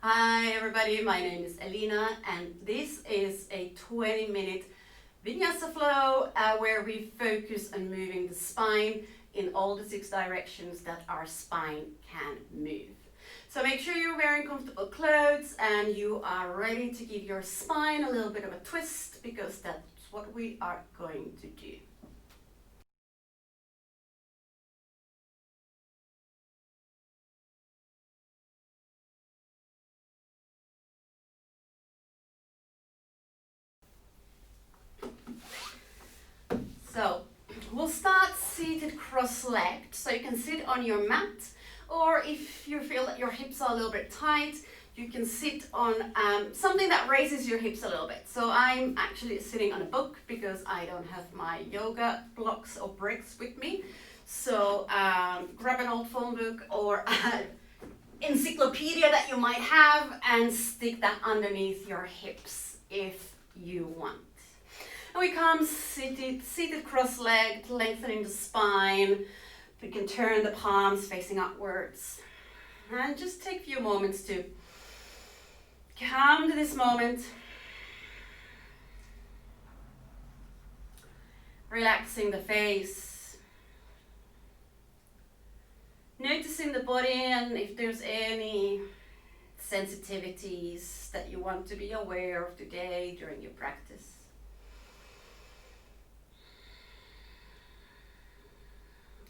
Hi everybody, my name is Elina and this is a 20-minute Vinyasa flow where we focus on moving the spine in all the 6 directions that our spine can move. So make sure you're wearing comfortable clothes and you are ready to give your spine a little bit of a twist because that's what we are going to do. So we'll start seated cross-legged, so you can sit on your mat, or if you feel that your hips are a little bit tight, you can sit on something that raises your hips a little bit. So I'm actually sitting on a book because I don't have my yoga blocks or bricks with me. So grab an old phone book or an encyclopedia that you might have and stick that underneath your hips if you want. And we come seated cross-legged, lengthening the spine. We can turn the palms facing upwards. And just take a few moments to come to this moment. Relaxing the face. Noticing the body and if there's any sensitivities that you want to be aware of today during your practice.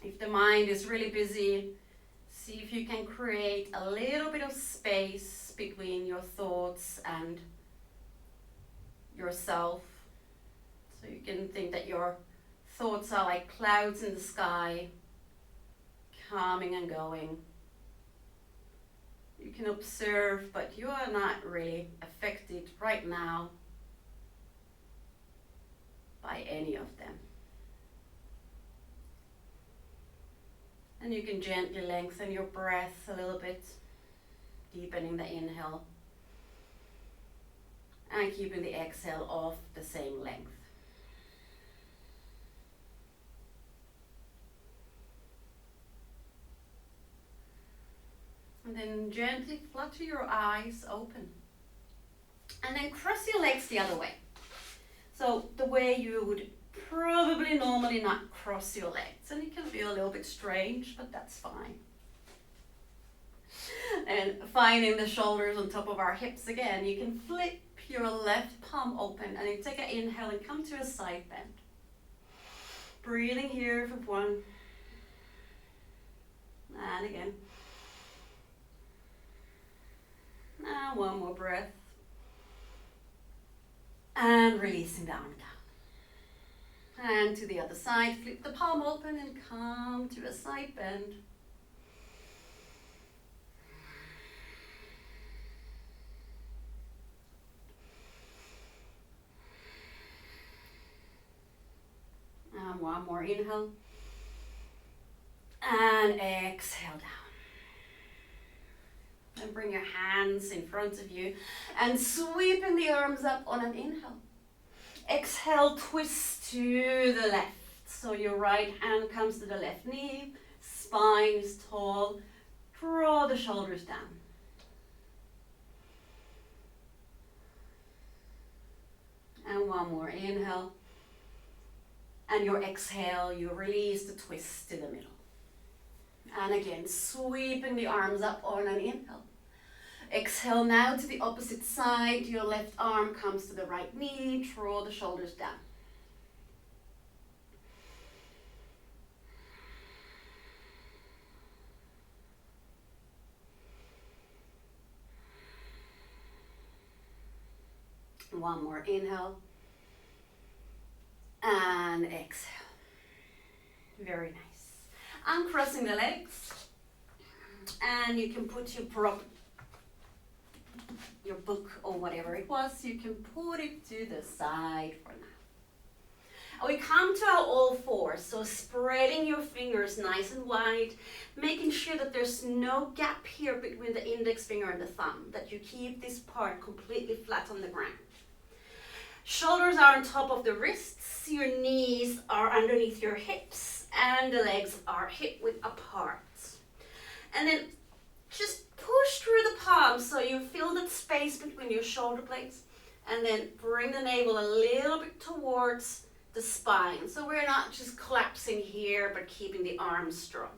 If the mind is really busy, see if you can create a little bit of space between your thoughts and yourself. So you can think that your thoughts are like clouds in the sky, coming and going. You can observe, but you are not really affected right now by any of them. And you can gently lengthen your breath a little bit, deepening the inhale and keeping the exhale off the same length. And then gently flutter your eyes open. And then cross your legs the other way. So the way you would probably normally not cross your legs, and it can feel a little bit strange, but that's fine. And finding the shoulders on top of our hips again, you can flip your left palm open and you take an inhale and come to a side bend. Breathing here for 1 and again, and 1 more breath and releasing down. And to the other side, flip the palm open and come to a side bend. And 1 more inhale. And exhale down. And bring your hands in front of you and sweeping the arms up on an inhale. Exhale, twist to the left. So your right hand comes to the left knee, spine is tall, draw the shoulders down. And 1 more inhale. And your exhale, you release the twist to the middle. And again, sweeping the arms up on an inhale. Exhale now to the opposite side. Your left arm comes to the right knee. Draw the shoulders down. One more inhale. And exhale. Very nice. Uncrossing the legs. And you can put your book or whatever it was, you can put it to the side for now. And we come to our all fours, so spreading your fingers nice and wide, making sure that there's no gap here between the index finger and the thumb, that you keep this part completely flat on the ground. Shoulders are on top of the wrists, your knees are underneath your hips, and the legs are hip-width apart. And then just push through the palms so you feel between your shoulder blades. And then bring the navel a little bit towards the spine. So we're not just collapsing here, but keeping the arms strong.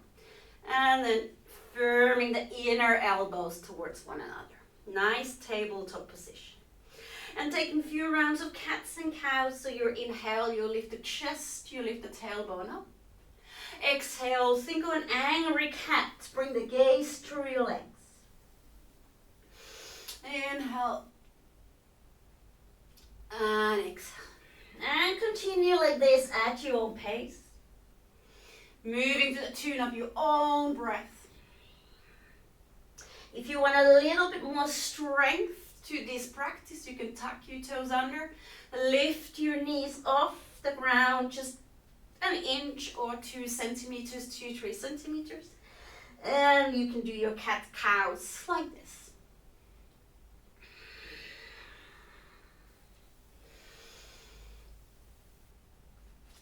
And then firming the inner elbows towards one another. Nice tabletop position. And taking a few rounds of cats and cows. So you inhale, you lift the chest, you lift the tailbone up. Exhale, think of an angry cat. Bring the gaze through your legs. Inhale. And exhale. And continue like this at your own pace. Moving to the tune of your own breath. If you want a little bit more strength to this practice, you can tuck your toes under. Lift your knees off the ground just an inch or 2 centimeters, 2-3 centimeters. And you can do your cat-cows like this.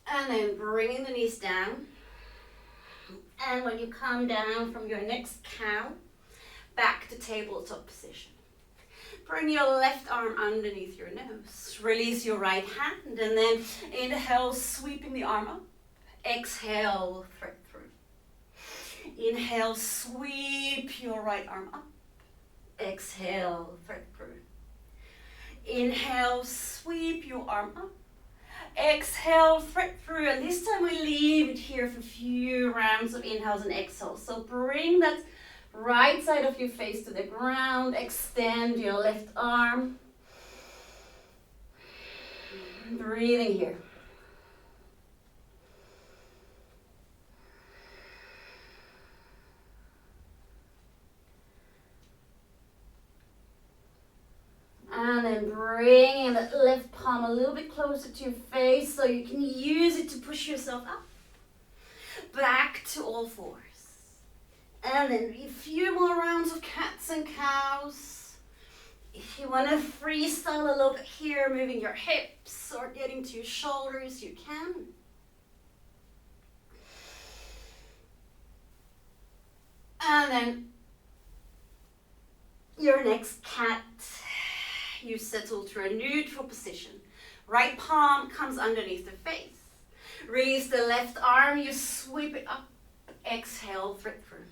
And then bringing the knees down. And when you come down from your next cow, back to tabletop position. Bring your left arm underneath your nose. Release your right hand and then inhale, sweeping the arm up. Exhale, thread through. Inhale, sweep your right arm up. Exhale, thread through. Inhale, sweep your arm up. Exhale, thread through. And this time we leave it here for a few rounds of inhales and exhales. So bring that right side of your face to the ground. Extend your left arm. Breathing here. And then bringing that left palm a little bit closer to your face so you can use it to push yourself up. Back to all fours. And then a few more rounds of cats and cows. If you want to freestyle a little bit here, moving your hips or getting to your shoulders, you can. And then your next cat, you settle to a neutral position. Right palm comes underneath the face. Release the left arm, you sweep it up. Exhale, thread through.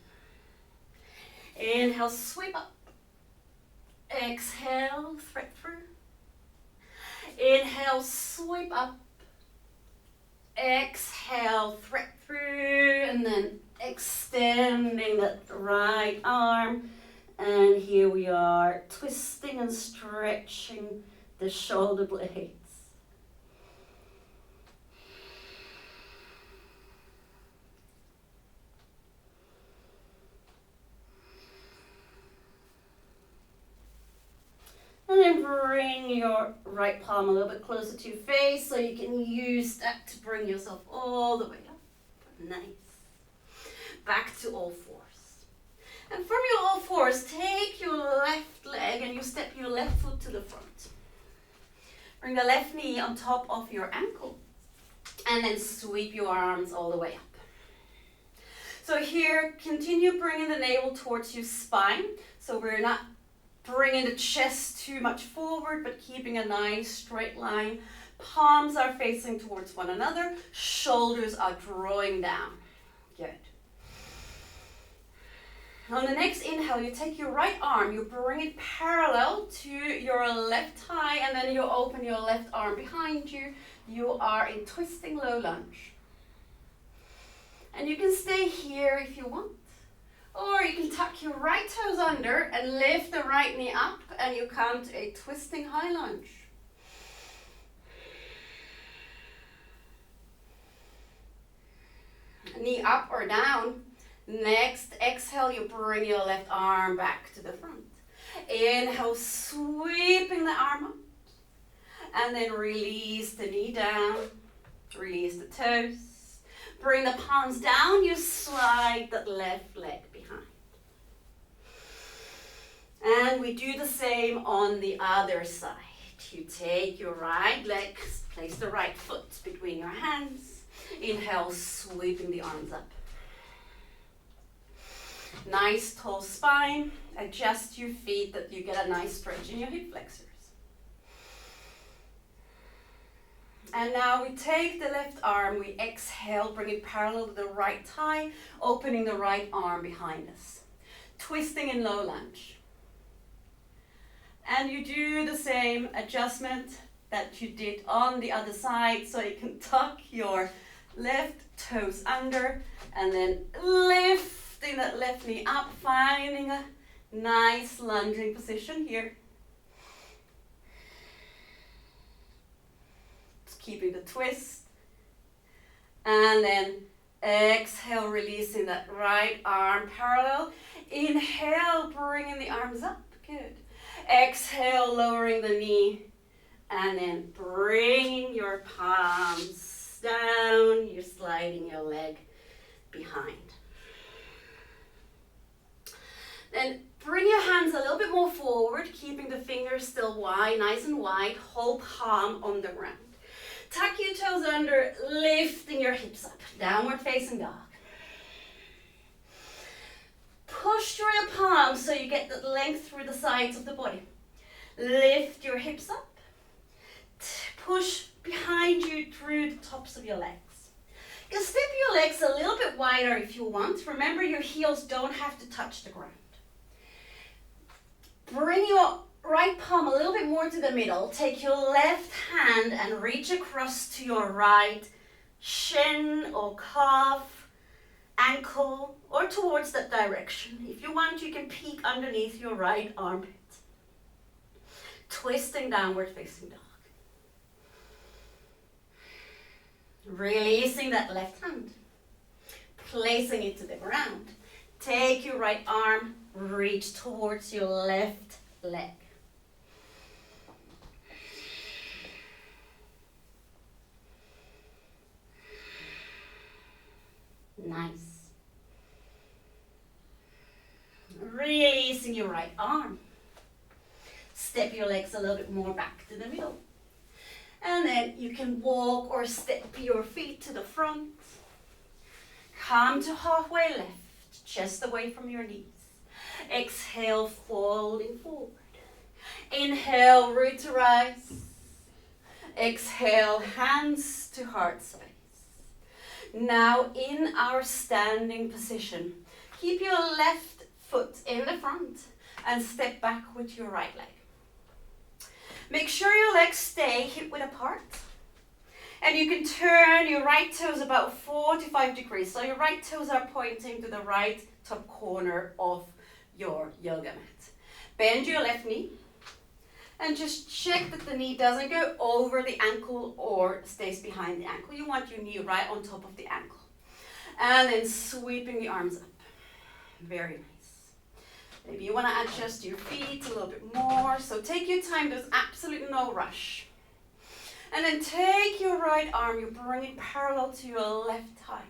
Inhale, sweep up. Exhale, thread through. Inhale, sweep up. Exhale, thread through. And then extending that right arm. And here we are, twisting and stretching the shoulder blades. And then bring your right palm a little bit closer to your face so you can use that to bring yourself all the way up. Nice. Back to all fours. And from your all fours, take your left leg and you step your left foot to the front. Bring the left knee on top of your ankle. And then sweep your arms all the way up. So here, continue bringing the navel towards your spine. So we're not bringing the chest too much forward, but keeping a nice straight line. Palms are facing towards one another. Shoulders are drawing down. Good. On the next inhale, you take your right arm, you bring it parallel to your left thigh, and then you open your left arm behind you. You are in twisting low lunge. And you can stay here if you want. Or you can tuck your right toes under and lift the right knee up, and you come to a twisting high lunge. Knee up or down. Next exhale, you bring your left arm back to the front. Inhale, sweeping the arm up. And then release the knee down. Release the toes. Bring the palms down. You slide that left leg behind. And we do the same on the other side. You take your right leg, place the right foot between your hands. Inhale, sweeping the arms up. Nice tall spine. Adjust your feet that you get a nice stretch in your hip flexors. And now we take the left arm, we exhale, bring it parallel to the right thigh, opening the right arm behind us. Twisting in low lunge. And you do the same adjustment that you did on the other side, so you can tuck your left toes under and then lifting that left knee up, finding a nice lunging position here. Just keeping the twist. And then exhale, releasing that right arm parallel. Inhale, bringing the arms up. Good. Exhale, lowering the knee. And then bringing your palms down. You're sliding your leg behind. Then bring your hands a little bit more forward, keeping the fingers still wide, nice and wide. Whole palm on the ground. Tuck your toes under, lifting your hips up. Downward facing dog. Push through your palms so you get the length through the sides of the body. Lift your hips up. Push behind you through the tops of your legs. You can step your legs a little bit wider if you want. Remember, your heels don't have to touch the ground. Bring your right palm a little bit more to the middle. Take your left hand and reach across to your right shin or calf, ankle, or towards that direction. If you want, you can peek underneath your right armpit. Twisting downward facing dog. Releasing that left hand. Placing it to the ground. Take your right arm, reach towards your left leg. Nice. Releasing your right arm. Step your legs a little bit more back to the middle. And then you can walk or step your feet to the front. Come to halfway left, chest away from your knees. Exhale, folding forward. Inhale, root to rise. Exhale, hands to heart space. Now in our standing position, keep your left foot in the front and step back with your right leg. Make sure your legs stay hip-width apart. And you can turn your right toes about 45 degrees. So your right toes are pointing to the right top corner of your yoga mat. Bend your left knee. And just check that the knee doesn't go over the ankle or stays behind the ankle. You want your knee right on top of the ankle. And then sweeping the arms up. Very nice. Maybe you want to adjust your feet a little bit more. So take your time, there's absolutely no rush. And then take your right arm, you bring it parallel to your left thigh.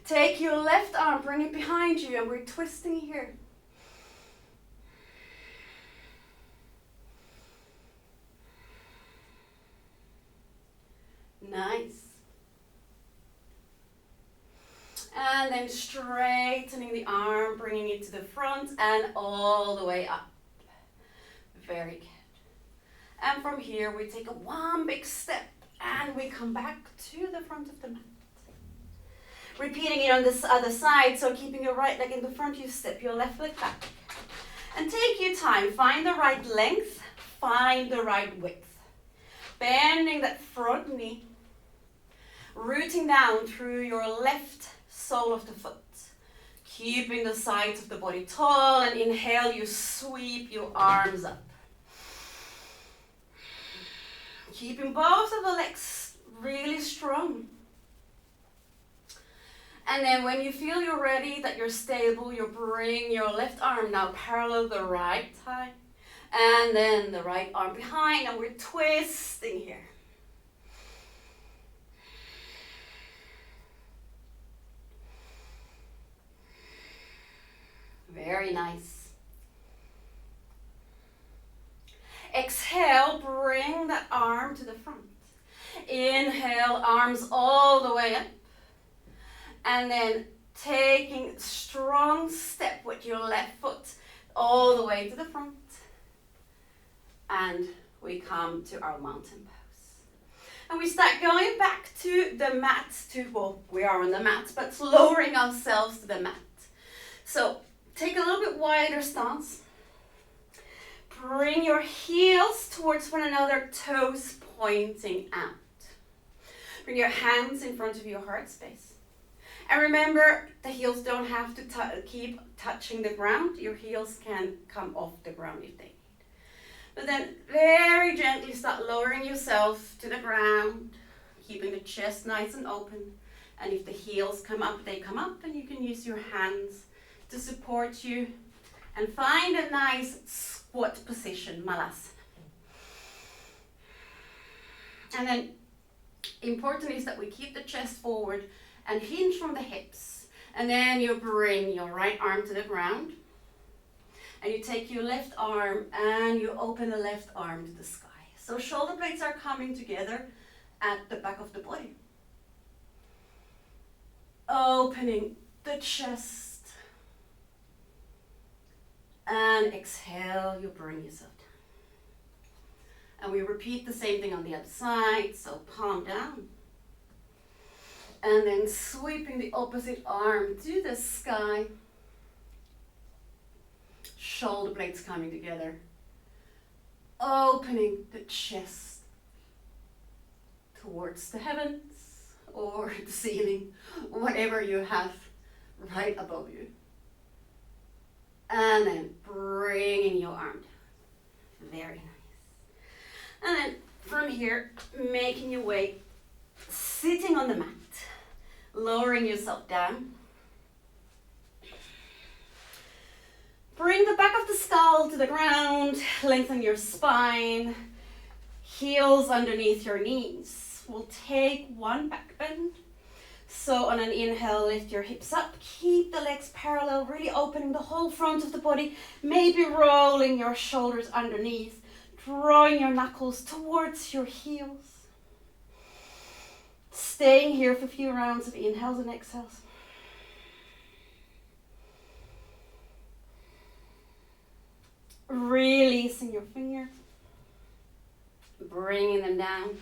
Take your left arm, bring it behind you, and we're twisting here. Nice. And then straightening the arm, bringing it to the front and all the way up. Very good. And from here, we take one big step and we come back to the front of the mat. Repeating it on this other side, so keeping your right leg in the front, you step your left leg back. And take your time, find the right length, find the right width. Bending that front knee, rooting down through your left sole of the foot. Keeping the sides of the body tall, and inhale, you sweep your arms up. Keeping both of the legs really strong. And then when you feel you're ready, that you're stable, you bring your left arm now parallel the right thigh. And then the right arm behind, and we're twisting here. Very nice. Exhale, bring that arm to the front. Inhale, arms all the way up. And then taking a strong step with your left foot all the way to the front. And we come to our mountain pose. And we start going back to the mat, well, we are on the mat, but lowering ourselves to the mat. So take a little bit wider stance. Bring your heels towards one another, toes pointing out. Bring your hands in front of your heart space. And remember, the heels don't have to keep touching the ground. Your heels can come off the ground if they need. But then very gently start lowering yourself to the ground, keeping the chest nice and open. And if the heels come up, they come up, and you can use your hands to support you. And find a nice squat position, malasana. And then important is that we keep the chest forward and hinge from the hips. And then you bring your right arm to the ground. And you take your left arm and you open the left arm to the sky. So shoulder blades are coming together at the back of the body. Opening the chest. And exhale, you bring yourself down. And we repeat the same thing on the other side. So palm down. And then sweeping the opposite arm to the sky. Shoulder blades coming together. Opening the chest towards the heavens or the ceiling, whatever you have right above you. And then bringing your arm down. Very nice. And then from here, making your way, sitting on the mat, lowering yourself down. Bring the back of the skull to the ground, lengthen your spine, heels underneath your knees. We'll take one back bend. So on an inhale, lift your hips up, keep the legs parallel, really opening the whole front of the body, maybe rolling your shoulders underneath, drawing your knuckles towards your heels. Staying here for a few rounds of inhales and exhales. Releasing your fingers, bringing them down.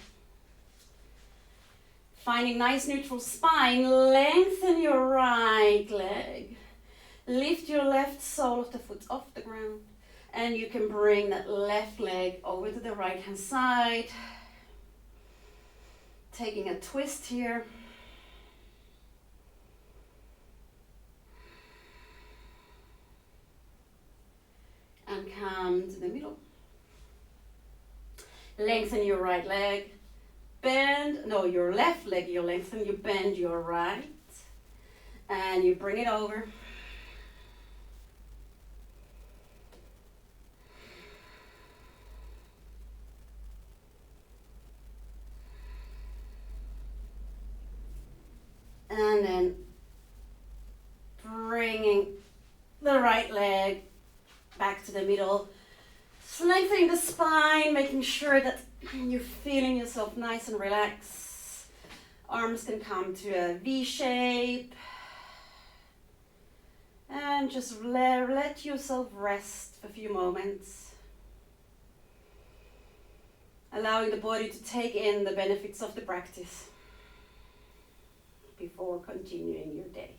Finding nice neutral spine, lengthen your right leg. Lift your left sole of the foot off the ground. And you can bring that left leg over to the right hand side. Taking a twist here. And come to the middle. Lengthen your right leg. Your left leg, you lengthen, you bend your right. And you bring it over. And then bringing the right leg back to the middle, lengthening the spine, making sure that you're feeling yourself nice and relaxed. Arms can come to a V shape. And just let yourself rest for a few moments. Allowing the body to take in the benefits of the practice before continuing your day.